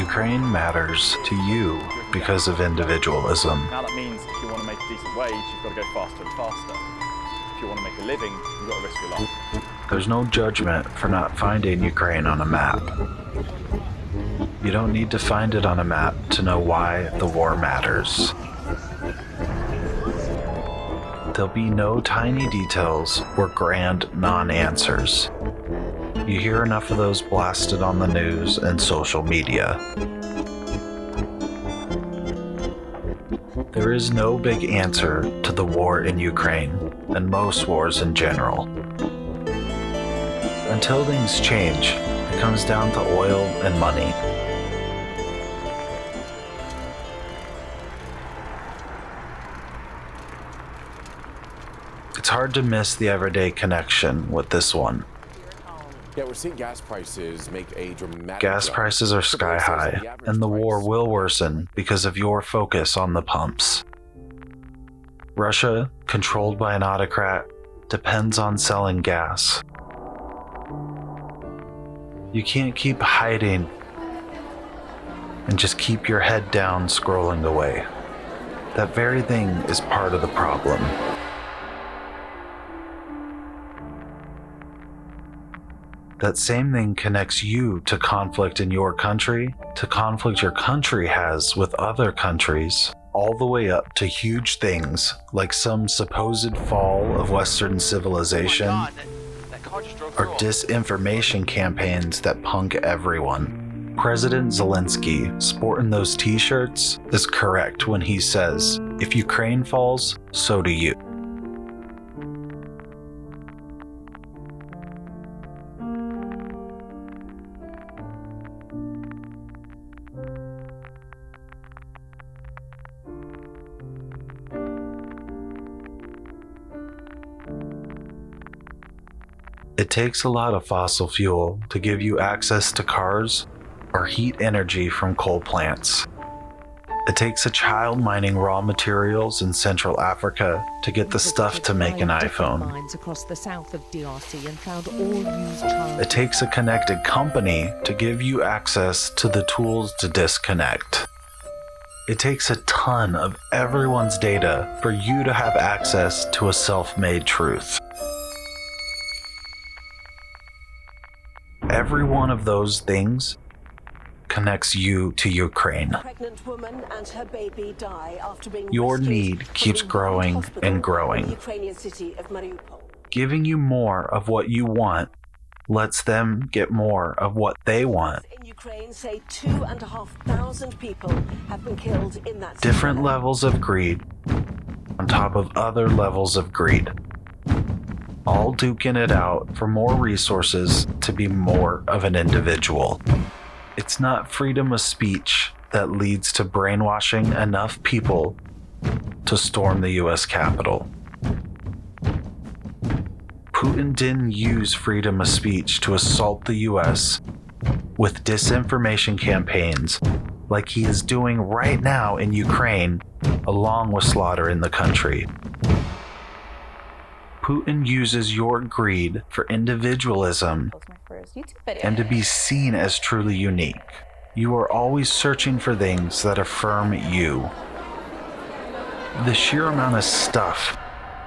Ukraine matters to you because of individualism. Now that means if you want to make a decent wage, you've got to go faster and faster. If you want to make a living, you've got to risk your life. There's no judgment for not finding Ukraine on a map. You don't need to find it on a map to know why the war matters. There'll be no tiny details or grand non-answers. You hear enough of those blasted on the news and social media. There is no big answer to the war in Ukraine, and most wars in general. Until things change, it comes down to oil and money. It's hard to miss the everyday connection with this one. Yeah, we're seeing gas prices make a dramatic Gas prices are sky high, and the war will worsen because of your focus on the pumps. Russia, controlled by an autocrat, depends on selling gas. You can't keep hiding and just keep your head down scrolling away. That very thing is part of the problem. That same thing connects you to conflict in your country, to conflict your country has with other countries, all the way up to huge things like some supposed fall of Western civilization or disinformation campaigns that punk everyone. President Zelensky sporting those t-shirts is correct when he says, if Ukraine falls, so do you. It takes a lot of fossil fuel to give you access to cars or heat energy from coal plants. It takes a child mining raw materials in Central Africa to get the stuff to make an iPhone. It takes a connected company to give you access to the tools to disconnect. It takes a ton of everyone's data for you to have access to a self-made truth. Every one of those things connects you to Ukraine. Your need keeps growing and growing. Giving you more of what you want lets them get more of what they want. In Ukraine, say 2,500 people have been killed in that different levels of greed on top of other levels of greed. All duking it out for more resources to be more of an individual. It's not freedom of speech that leads to brainwashing enough people to storm the US Capitol. Putin didn't use freedom of speech to assault the US with disinformation campaigns like he is doing right now in Ukraine, along with slaughtering the country. Putin uses your greed for individualism and to be seen as truly unique. You are always searching for things that affirm you. The sheer amount of stuff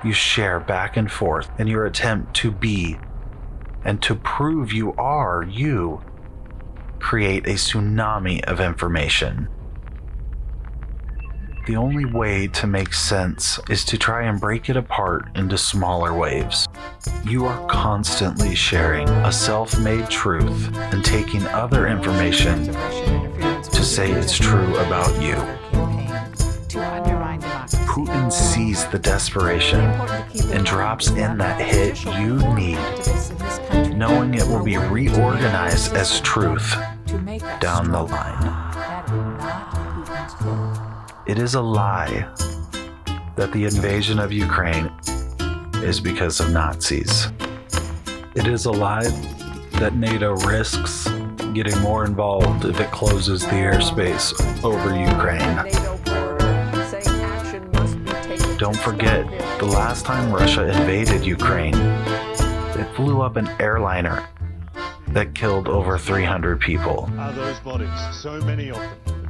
you share back and forth in your attempt to be and to prove you are you create a tsunami of information. The only way to make sense is to try and break it apart into smaller waves. You are constantly sharing a self-made truth and taking other information to say it's true about you. Putin sees the desperation and drops in that hit you need, knowing it will be reorganized as truth down the line. It is a lie that the invasion of Ukraine is because of Nazis. It is a lie that NATO risks getting more involved if it closes the airspace over Ukraine. Don't forget, the last time Russia invaded Ukraine, it flew up an airliner that killed over 300 people. Are those bodies? So many of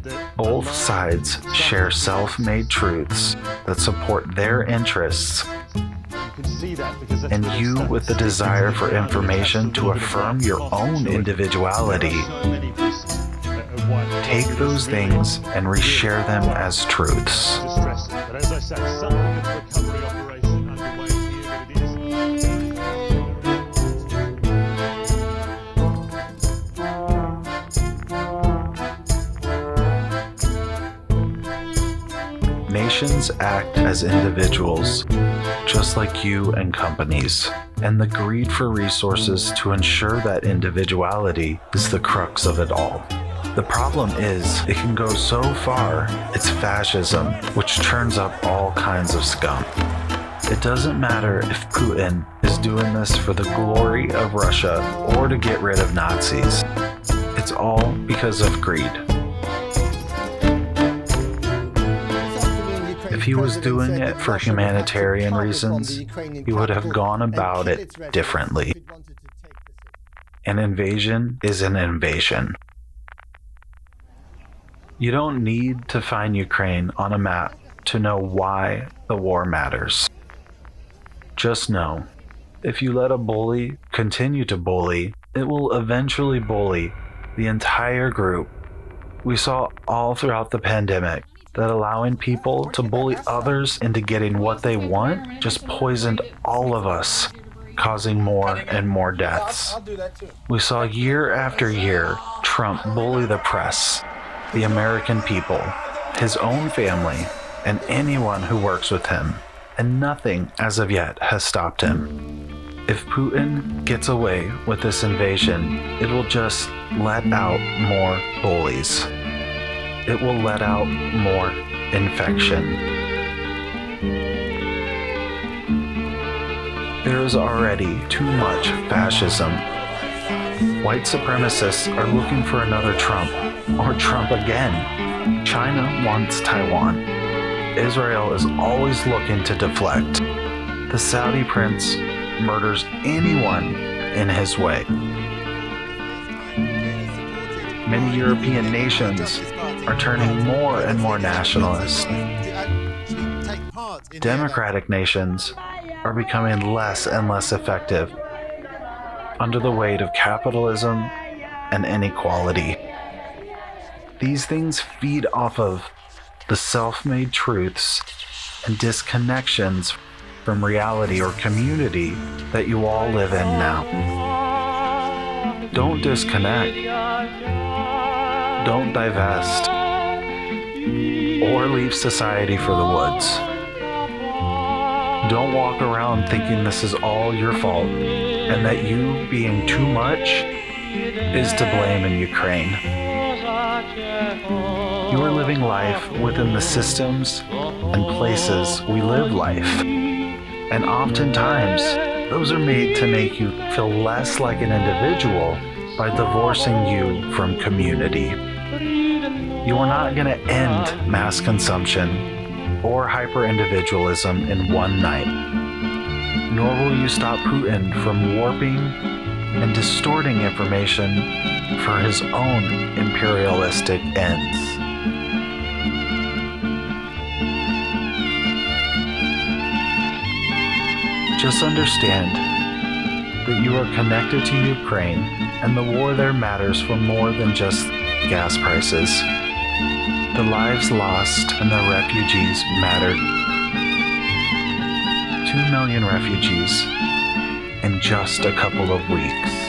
them. Both sides share self-made truths that support their interests, and you with the desire for information to affirm your own individuality, take those things and reshare them as truths. But as I say, some of the recovery operation underway here, but it is. Nations act as individuals, just like you and companies, and the greed for resources to ensure that individuality is the crux of it all. The problem is, it can go so far, it's fascism, which turns up all kinds of scum. It doesn't matter if Putin is doing this for the glory of Russia or to get rid of Nazis. It's all because of greed. If he was doing it for humanitarian reasons, he would have gone about it differently. An invasion is an invasion. You don't need to find Ukraine on a map to know why the war matters. Just know, if you let a bully continue to bully, it will eventually bully the entire group. We saw all throughout the pandemic that allowing people to bully others into getting what they want just poisoned all of us, causing more and more deaths. We saw year after year Trump bully the press, the American people, his own family, and anyone who works with him, and nothing as of yet has stopped him. If Putin gets away with this invasion, it will just let out more bullies. It will let out more infection. There is already too much fascism. White supremacists are looking for another Trump, or Trump again. China wants Taiwan. Israel is always looking to deflect. The Saudi prince murders anyone in his way. Many European nations are turning more and more nationalist. Democratic nations are becoming less and less effective under the weight of capitalism and inequality. These things feed off of the self-made truths and disconnections from reality or community that you all live in now. Don't disconnect. Don't divest or leave society for the woods. Don't walk around thinking this is all your fault and that you being too much is to blame in Ukraine. You are living life within the systems and places we live life. And oftentimes, those are made to make you feel less like an individual by divorcing you from community. You are not going to end mass consumption or hyper-individualism in one night. Nor will you stop Putin from warping and distorting information for his own imperialistic ends. Just understand that you are connected to Ukraine, and the war there matters for more than just gas prices. The lives lost and the refugees mattered. 2 million refugees in just a couple of weeks.